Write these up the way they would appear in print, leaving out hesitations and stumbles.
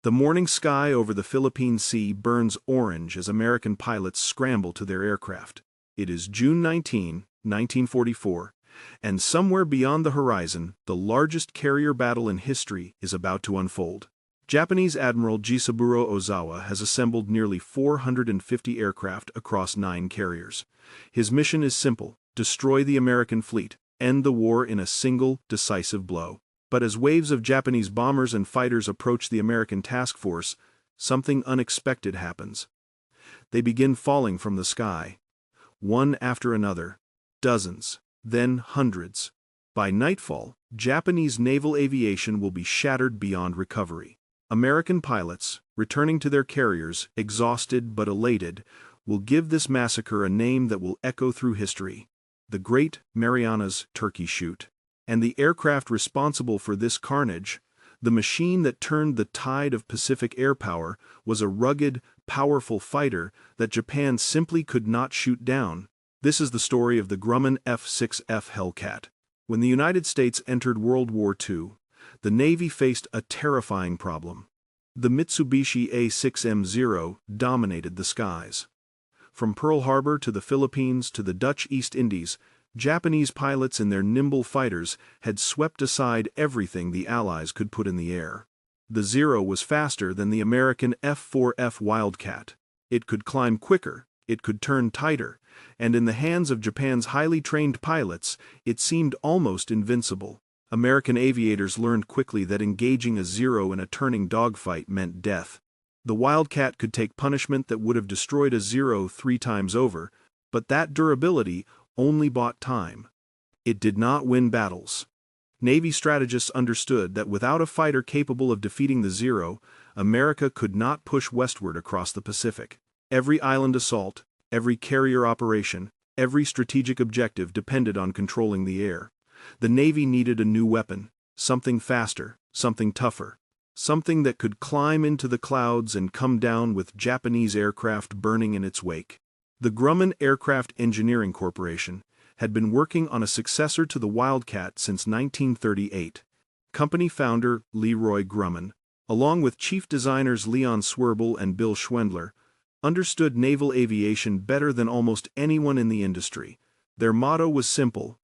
The morning sky over the Philippine Sea burns orange as American pilots scramble to their aircraft. It is June 19, 1944, and somewhere beyond the horizon, the largest carrier battle in history is about to unfold. Japanese Admiral Jisaburo Ozawa has assembled nearly 450 aircraft across 9 carriers. His mission is simple: destroy the American fleet, end the war in a single, decisive blow. But as waves of Japanese bombers and fighters approach the American task force, something unexpected happens. They begin falling from the sky, one after another, dozens, then hundreds. By nightfall, Japanese naval aviation will be shattered beyond recovery. American pilots, returning to their carriers, exhausted but elated, will give this massacre a name that will echo through history: the Great Marianas Turkey Shoot. And the aircraft responsible for this carnage, the machine that turned the tide of Pacific air power, was a rugged, powerful fighter that Japan simply could not shoot down. This is the story of the Grumman F6F Hellcat. When the United States entered World War II, the Navy faced a terrifying problem. The Mitsubishi A6M Zero dominated the skies. From Pearl Harbor to the Philippines to the Dutch East Indies, Japanese pilots in their nimble fighters had swept aside everything the Allies could put in the air. The Zero was faster than the American F4F Wildcat. It could climb quicker, it could turn tighter, and in the hands of Japan's highly trained pilots, it seemed almost invincible. American aviators learned quickly that engaging a Zero in a turning dogfight meant death. The Wildcat could take punishment that would have destroyed a Zero 3 times over, but that durability only bought time. It did not win battles. Navy strategists understood that without a fighter capable of defeating the Zero, America could not push westward across the Pacific. Every island assault, every carrier operation, every strategic objective depended on controlling the air. The Navy needed a new weapon, something faster, something tougher, something that could climb into the clouds and come down with Japanese aircraft burning in its wake. The Grumman Aircraft Engineering Corporation had been working on a successor to the Wildcat since 1938. Company founder Leroy Grumman, along with chief designers Leon Swirbel and Bill Schwendler, understood naval aviation better than almost anyone in the industry. Their motto was simple: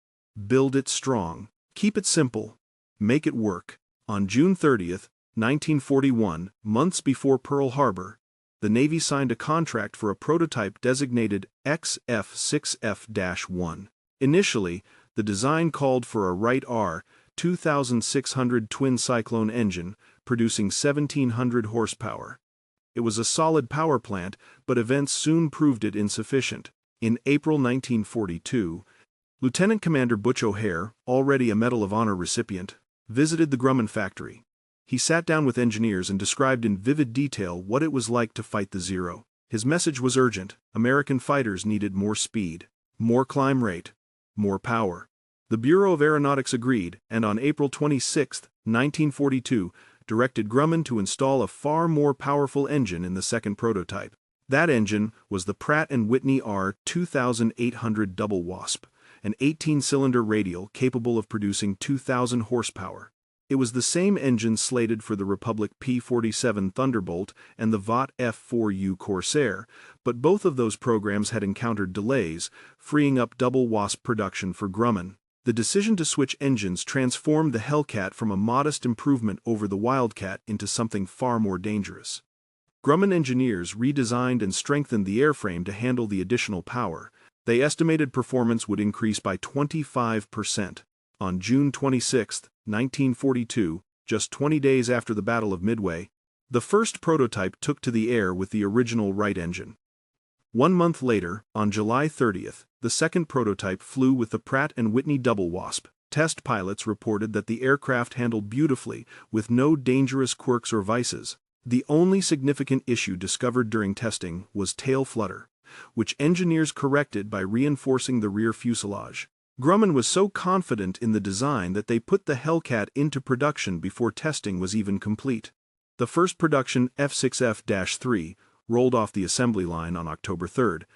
build it strong, keep it simple, make it work. On June 30, 1941, months before Pearl Harbor, the Navy signed a contract for a prototype designated XF6F-1. Initially, the design called for a Wright R-2600 twin cyclone engine, producing 1,700 horsepower. It was a solid power plant, but events soon proved it insufficient. In April 1942, Lieutenant Commander Butch O'Hare, already a Medal of Honor recipient, visited the Grumman factory. He sat down with engineers and described in vivid detail what it was like to fight the Zero. His message was urgent: American fighters needed more speed, more climb rate, more power. The Bureau of Aeronautics agreed, and on April 26, 1942, directed Grumman to install a far more powerful engine in the second prototype. That engine was the Pratt Whitney R-2800 Double Wasp, an 18-cylinder radial capable of producing 2,000 horsepower. It was the same engine slated for the Republic P-47 Thunderbolt and the Vought F-4U Corsair, but both of those programs had encountered delays, freeing up Double Wasp production for Grumman. The decision to switch engines transformed the Hellcat from a modest improvement over the Wildcat into something far more dangerous. Grumman engineers redesigned and strengthened the airframe to handle the additional power. They estimated performance would increase by 25%. On June 26, 1942, just 20 days after the Battle of Midway, the first prototype took to the air with the original Wright engine. 1 month later, on July 30th, the second prototype flew with the Pratt Whitney Double Wasp. Test pilots reported that the aircraft handled beautifully, with no dangerous quirks or vices. The only significant issue discovered during testing was tail flutter, which engineers corrected by reinforcing the rear fuselage. Grumman was so confident in the design that they put the Hellcat into production before testing was even complete. The first production F6F-3 rolled off the assembly line on October 3,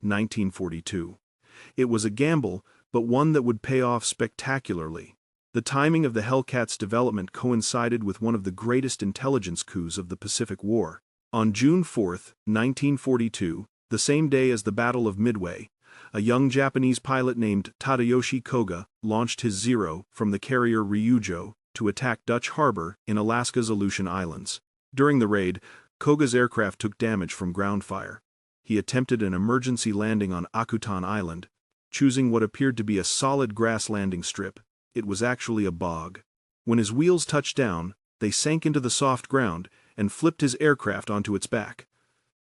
1942. It was a gamble, but one that would pay off spectacularly. The timing of the Hellcat's development coincided with one of the greatest intelligence coups of the Pacific War. On June 4, 1942, the same day as the Battle of Midway, a young Japanese pilot named Tadayoshi Koga launched his Zero from the carrier Ryujo to attack Dutch Harbor in Alaska's Aleutian Islands. During the raid, Koga's aircraft took damage from ground fire. He attempted an emergency landing on Akutan Island, choosing what appeared to be a solid grass landing strip. It was actually a bog. When his wheels touched down, they sank into the soft ground and flipped his aircraft onto its back.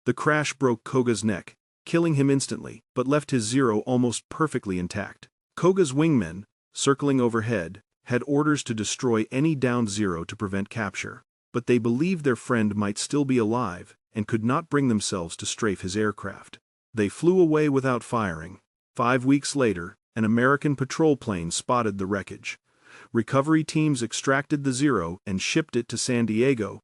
The crash broke Koga's neck, killing him instantly, but left his Zero almost perfectly intact. Koga's wingmen, circling overhead, had orders to destroy any downed Zero to prevent capture, but they believed their friend might still be alive and could not bring themselves to strafe his aircraft. They flew away without firing. 5 weeks later, an American patrol plane spotted the wreckage. Recovery teams extracted the Zero and shipped it to San Diego,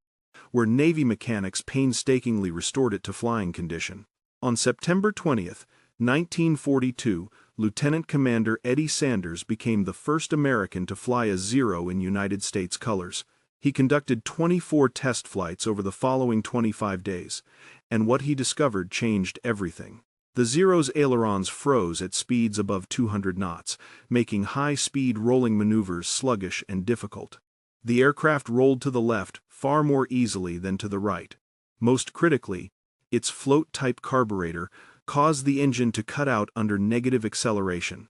where Navy mechanics painstakingly restored it to flying condition. On September 20, 1942, Lieutenant Commander Eddie Sanders became the first American to fly a Zero in United States colors. He conducted 24 test flights over the following 25 days, and what he discovered changed everything. The Zero's ailerons froze at speeds above 200 knots, making high-speed rolling maneuvers sluggish and difficult. The aircraft rolled to the left far more easily than to the right. Most critically, its float-type carburetor caused the engine to cut out under negative acceleration.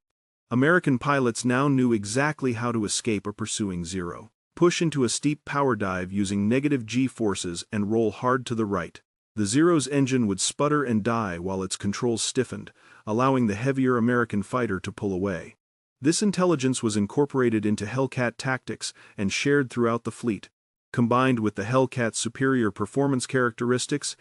American pilots now knew exactly how to escape a pursuing Zero. Push into a steep power dive using negative G-forces and roll hard to the right. The Zero's engine would sputter and die while its controls stiffened, allowing the heavier American fighter to pull away. This intelligence was incorporated into Hellcat tactics and shared throughout the fleet. Combined with the Hellcat's superior performance characteristics,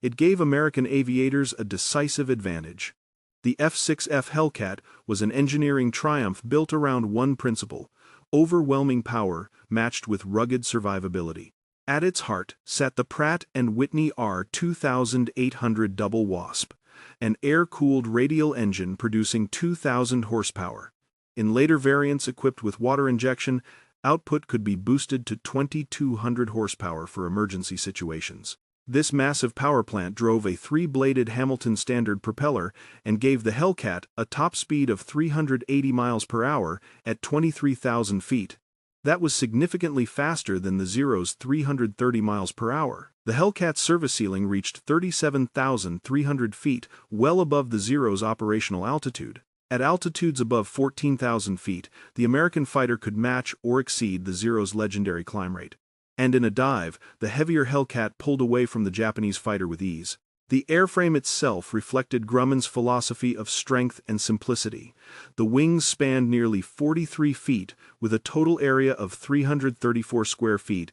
it gave American aviators a decisive advantage. The F6F Hellcat was an engineering triumph built around one principle: overwhelming power matched with rugged survivability. At its heart sat the Pratt Whitney R-2800 Double Wasp, an air-cooled radial engine producing 2,000 horsepower. In later variants equipped with water injection, output could be boosted to 2,200 horsepower for emergency situations. This massive power plant drove a 3-bladed Hamilton standard propeller and gave the Hellcat a top speed of 380 miles per hour at 23,000 feet. That was significantly faster than the Zero's 330 miles per hour. The Hellcat's service ceiling reached 37,300 feet, well above the Zero's operational altitude. At altitudes above 14,000 feet, the American fighter could match or exceed the Zero's legendary climb rate. And in a dive, the heavier Hellcat pulled away from the Japanese fighter with ease. The airframe itself reflected Grumman's philosophy of strength and simplicity. The wings spanned nearly 43 feet, with a total area of 334 square feet,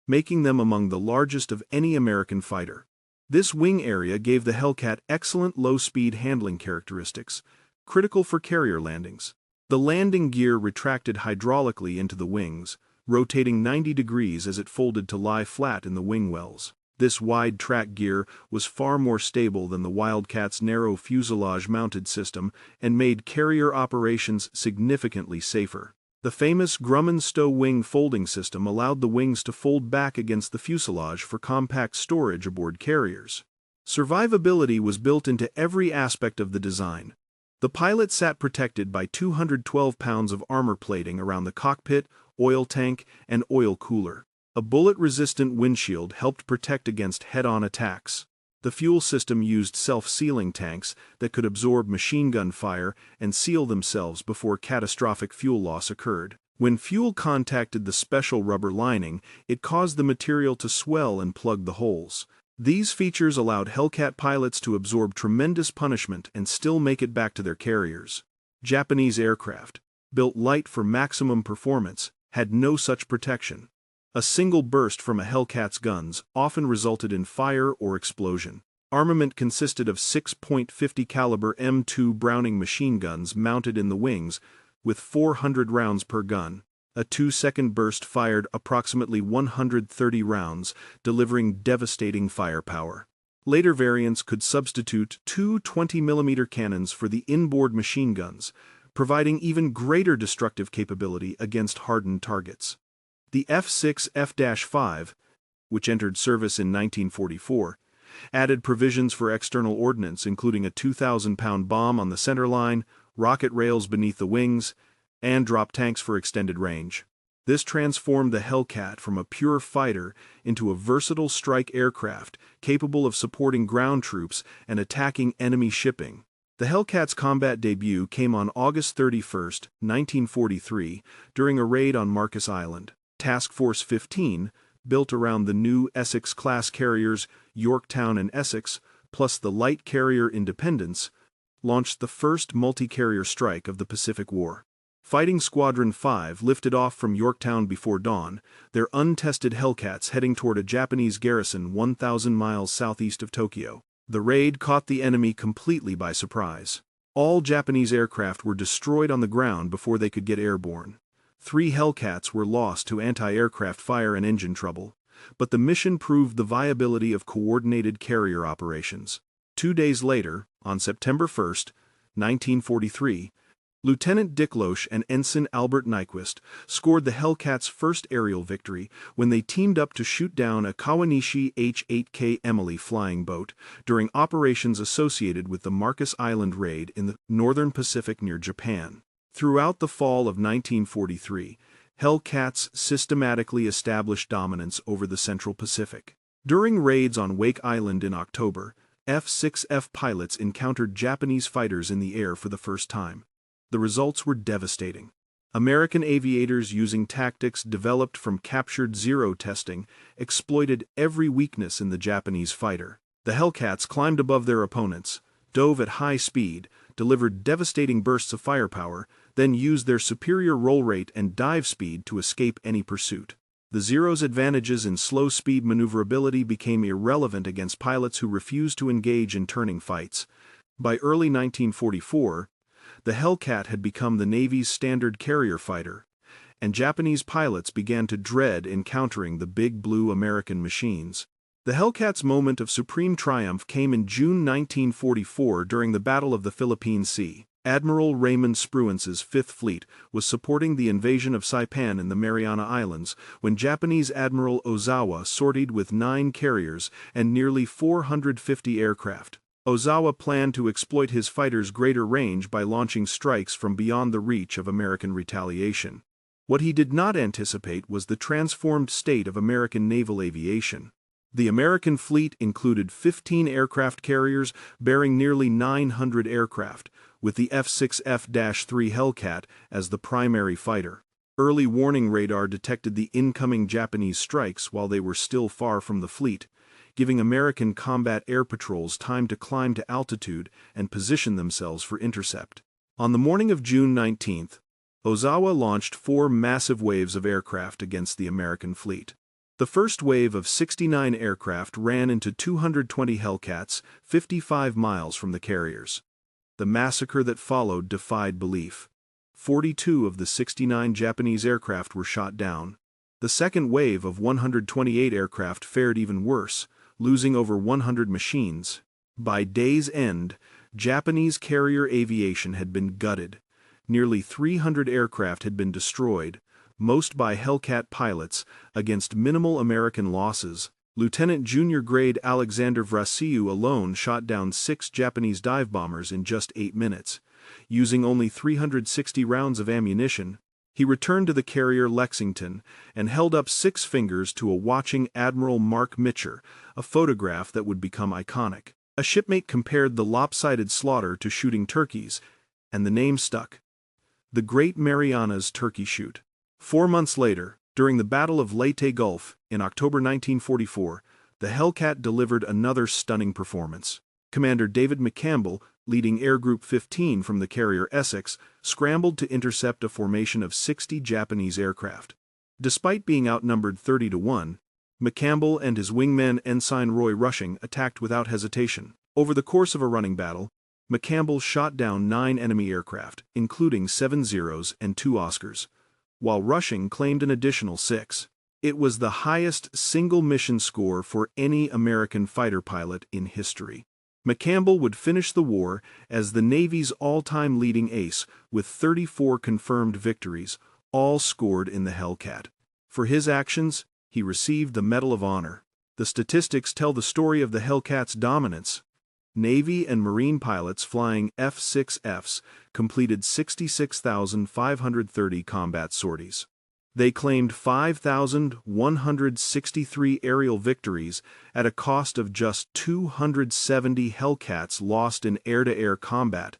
making them among the largest of any American fighter. This wing area gave the Hellcat excellent low-speed handling characteristics, critical for carrier landings. The landing gear retracted hydraulically into the wings, rotating 90 degrees as it folded to lie flat in the wing wells. This wide track gear was far more stable than the Wildcat's narrow fuselage-mounted system and made carrier operations significantly safer. The famous Grumman stow wing folding system allowed the wings to fold back against the fuselage for compact storage aboard carriers. Survivability was built into every aspect of the design. The pilot sat protected by 212 pounds of armor plating around the cockpit, oil tank, and oil cooler. A bullet-resistant windshield helped protect against head-on attacks. The fuel system used self-sealing tanks that could absorb machine gun fire and seal themselves before catastrophic fuel loss occurred. When fuel contacted the special rubber lining, it caused the material to swell and plug the holes. These features allowed Hellcat pilots to absorb tremendous punishment and still make it back to their carriers. Japanese aircraft, built light for maximum performance, had no such protection. A single burst from a Hellcat's guns often resulted in fire or explosion. Armament consisted of 6.50 caliber M2 Browning machine guns mounted in the wings, with 400 rounds per gun. A 2-second burst fired approximately 130 rounds, delivering devastating firepower. Later variants could substitute two 20mm cannons for the inboard machine guns, providing even greater destructive capability against hardened targets. The F6F-5, which entered service in 1944, added provisions for external ordnance including a 2,000-pound bomb on the center line, rocket rails beneath the wings, and drop tanks for extended range. This transformed the Hellcat from a pure fighter into a versatile strike aircraft capable of supporting ground troops and attacking enemy shipping. The Hellcat's combat debut came on August 31, 1943, during a raid on Marcus Island. Task Force 15, built around the new Essex-class carriers Yorktown and Essex, plus the light carrier Independence, launched the first multi-carrier strike of the Pacific War. Fighting Squadron 5 lifted off from Yorktown before dawn, their untested Hellcats heading toward a Japanese garrison 1,000 miles southeast of Tokyo. The raid caught the enemy completely by surprise. All Japanese aircraft were destroyed on the ground before they could get airborne. 3 Hellcats were lost to anti-aircraft fire and engine trouble, but the mission proved the viability of coordinated carrier operations. 2 days later, on September 1, 1943, Lieutenant Dick Loesch and Ensign Albert Nyquist scored the Hellcat's first aerial victory when they teamed up to shoot down a Kawanishi H-8K Emily flying boat during operations associated with the Marcus Island raid in the northern Pacific near Japan. Throughout the fall of 1943, Hellcats systematically established dominance over the Central Pacific. During raids on Wake Island in October, F6F pilots encountered Japanese fighters in the air for the first time. The results were devastating. American aviators, using tactics developed from captured Zero testing, exploited every weakness in the Japanese fighter. The Hellcats climbed above their opponents, dove at high speed, delivered devastating bursts of firepower, then used their superior roll rate and dive speed to escape any pursuit. The Zero's advantages in slow-speed maneuverability became irrelevant against pilots who refused to engage in turning fights. By early 1944, the Hellcat had become the Navy's standard carrier fighter, and Japanese pilots began to dread encountering the big blue American machines. The Hellcat's moment of supreme triumph came in June 1944 during the Battle of the Philippine Sea. Admiral Raymond Spruance's Fifth Fleet was supporting the invasion of Saipan in the Mariana Islands when Japanese Admiral Ozawa sortied with 9 carriers and nearly 450 aircraft. Ozawa planned to exploit his fighters' greater range by launching strikes from beyond the reach of American retaliation. What he did not anticipate was the transformed state of American naval aviation. The American fleet included 15 aircraft carriers bearing nearly 900 aircraft, with the F6F-3 Hellcat as the primary fighter. Early warning radar detected the incoming Japanese strikes while they were still far from the fleet, giving American combat air patrols time to climb to altitude and position themselves for intercept. On the morning of June 19, Ozawa launched 4 massive waves of aircraft against the American fleet. The first wave of 69 aircraft ran into 220 Hellcats 55 miles from the carriers. The massacre that followed defied belief. 42 of the 69 Japanese aircraft were shot down. The second wave of 128 aircraft fared even worse, losing over 100 machines. By day's end, Japanese carrier aviation had been gutted. Nearly 300 aircraft had been destroyed, most by Hellcat pilots, against minimal American losses. Lieutenant Junior Grade Alexander Vrasiu alone shot down 6 Japanese dive bombers in just 8 minutes, using only 360 rounds of ammunition. He returned to the carrier Lexington and held up 6 fingers to a watching Admiral Mark Mitcher, a photograph that would become iconic. A shipmate compared the lopsided slaughter to shooting turkeys, and the name stuck. The Great Marianas Turkey Shoot. 4 months later, during the Battle of Leyte Gulf, in October 1944, the Hellcat delivered another stunning performance. Commander David McCampbell, leading Air Group 15 from the carrier Essex, scrambled to intercept a formation of 60 Japanese aircraft. Despite being outnumbered 30-1, McCampbell and his wingman Ensign Roy Rushing attacked without hesitation. Over the course of a running battle, McCampbell shot down 9 enemy aircraft, including 7 Zeros and 2 Oscars, while Rushing claimed an additional 6. It was the highest single mission score for any American fighter pilot in history. McCampbell would finish the war as the Navy's all-time leading ace, with 34 confirmed victories, all scored in the Hellcat. For his actions, he received the Medal of Honor. The statistics tell the story of the Hellcat's dominance. Navy and Marine pilots flying F6Fs completed 66,530 combat sorties. They claimed 5,163 aerial victories at a cost of just 270 Hellcats lost in air-to-air combat.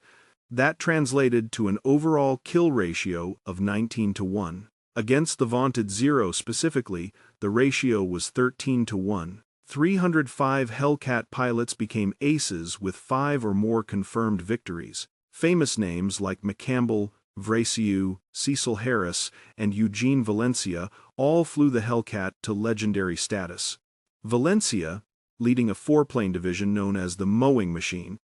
That translated to an overall kill ratio of 19-1. Against the vaunted Zero specifically, the ratio was 13-1. 305 Hellcat pilots became aces with 5 or more confirmed victories. Famous names like McCampbell, Vrasiu, Cecil Harris, and Eugene Valencia all flew the Hellcat to legendary status. Valencia, leading a 4-plane division known as the Mowing Machine,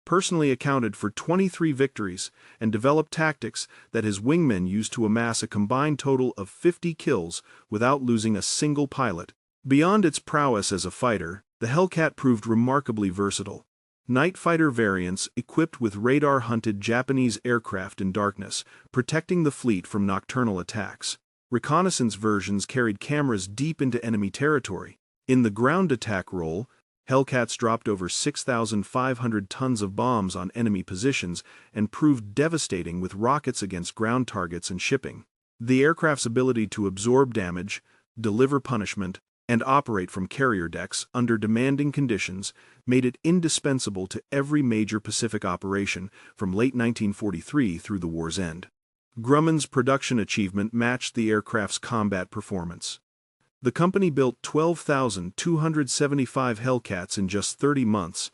personally accounted for 23 victories and developed tactics that his wingmen used to amass a combined total of 50 kills without losing a single pilot. Beyond its prowess as a fighter, the Hellcat proved remarkably versatile. Night fighter variants equipped with radar-hunted Japanese aircraft in darkness, protecting the fleet from nocturnal attacks. Reconnaissance versions carried cameras deep into enemy territory. In the ground attack role, Hellcats dropped over 6,500 tons of bombs on enemy positions and proved devastating with rockets against ground targets and shipping. The aircraft's ability to absorb damage, deliver punishment, and operate from carrier decks under demanding conditions made it indispensable to every major Pacific operation from late 1943 through the war's end. Grumman's production achievement matched the aircraft's combat performance. The company built 12,275 Hellcats in just 30 months,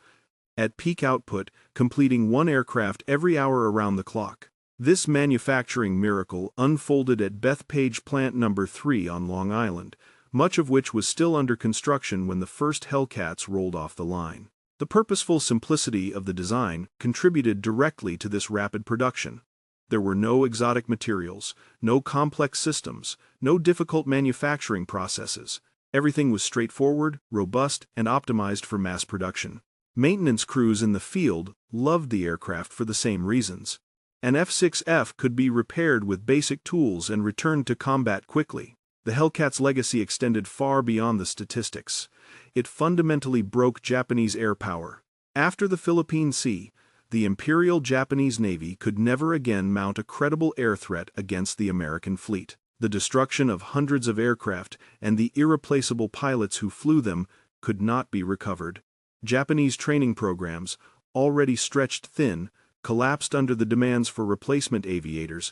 at peak output, completing 1 aircraft every hour around the clock. This manufacturing miracle unfolded at Bethpage Plant No. 3 on Long Island, much of which was still under construction when the first Hellcats rolled off the line. The purposeful simplicity of the design contributed directly to this rapid production. There were no exotic materials, no complex systems, no difficult manufacturing processes. Everything was straightforward, robust, and optimized for mass production. Maintenance crews in the field loved the aircraft for the same reasons. An F6F could be repaired with basic tools and returned to combat quickly. The Hellcat's legacy extended far beyond the statistics. It fundamentally broke Japanese air power. After the Philippine Sea, the Imperial Japanese Navy could never again mount a credible air threat against the American fleet. The destruction of hundreds of aircraft and the irreplaceable pilots who flew them could not be recovered. Japanese training programs, already stretched thin, collapsed under the demands for replacement aviators.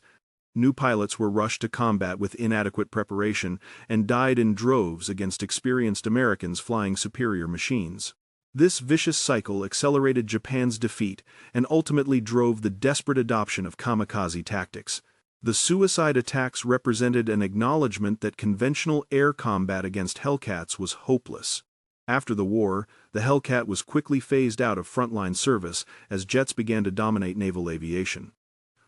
New pilots were rushed to combat with inadequate preparation and died in droves against experienced Americans flying superior machines. This vicious cycle accelerated Japan's defeat and ultimately drove the desperate adoption of kamikaze tactics. The suicide attacks represented an acknowledgement that conventional air combat against Hellcats was hopeless. After the war, the Hellcat was quickly phased out of frontline service as jets began to dominate naval aviation.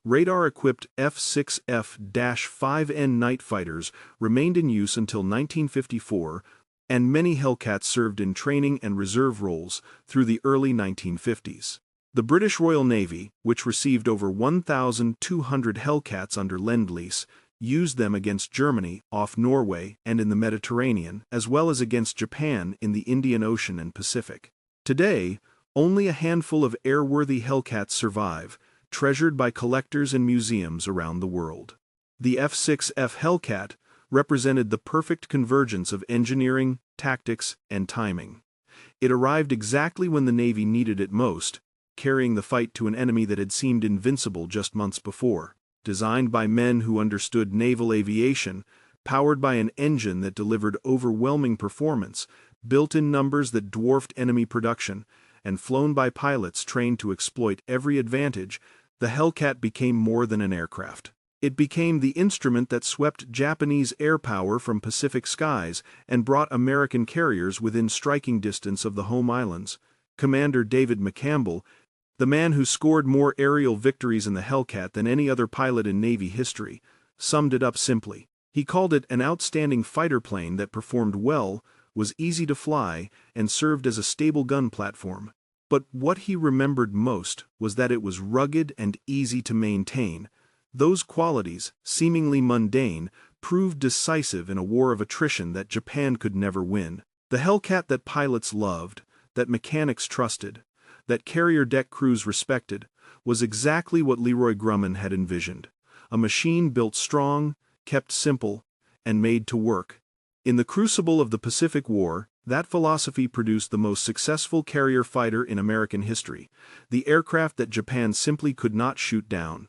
Radar-equipped F6F-5N night fighters remained in use until 1954, and many Hellcats served in training and reserve roles through the early 1950s. The British Royal Navy, which received over 1,200 Hellcats under Lend-Lease, used them against Germany off Norway and in the Mediterranean, as well as against Japan in the Indian Ocean and Pacific. Today, only a handful of airworthy Hellcats survive, treasured by collectors and museums around the world. The F6F Hellcat represented the perfect convergence of engineering, tactics, and timing. It arrived exactly when the Navy needed it most, carrying the fight to an enemy that had seemed invincible just months before. Designed by men who understood naval aviation, powered by an engine that delivered overwhelming performance, built in numbers that dwarfed enemy production, and flown by pilots trained to exploit every advantage, the Hellcat became more than an aircraft. It became the instrument that swept Japanese air power from Pacific skies and brought American carriers within striking distance of the home islands. Commander David McCampbell, the man who scored more aerial victories in the Hellcat than any other pilot in Navy history, summed it up simply. He called it an outstanding fighter plane that performed well, was easy to fly, and served as a stable gun platform. But what he remembered most was that it was rugged and easy to maintain. Those qualities, seemingly mundane, proved decisive in a war of attrition that Japan could never win. The Hellcat that pilots loved, that mechanics trusted, that carrier deck crews respected, was exactly what Leroy Grumman had envisioned. A machine built strong, kept simple, and made to work. In the crucible of the Pacific War, that philosophy produced the most successful carrier fighter in American history, the aircraft that Japan simply could not shoot down.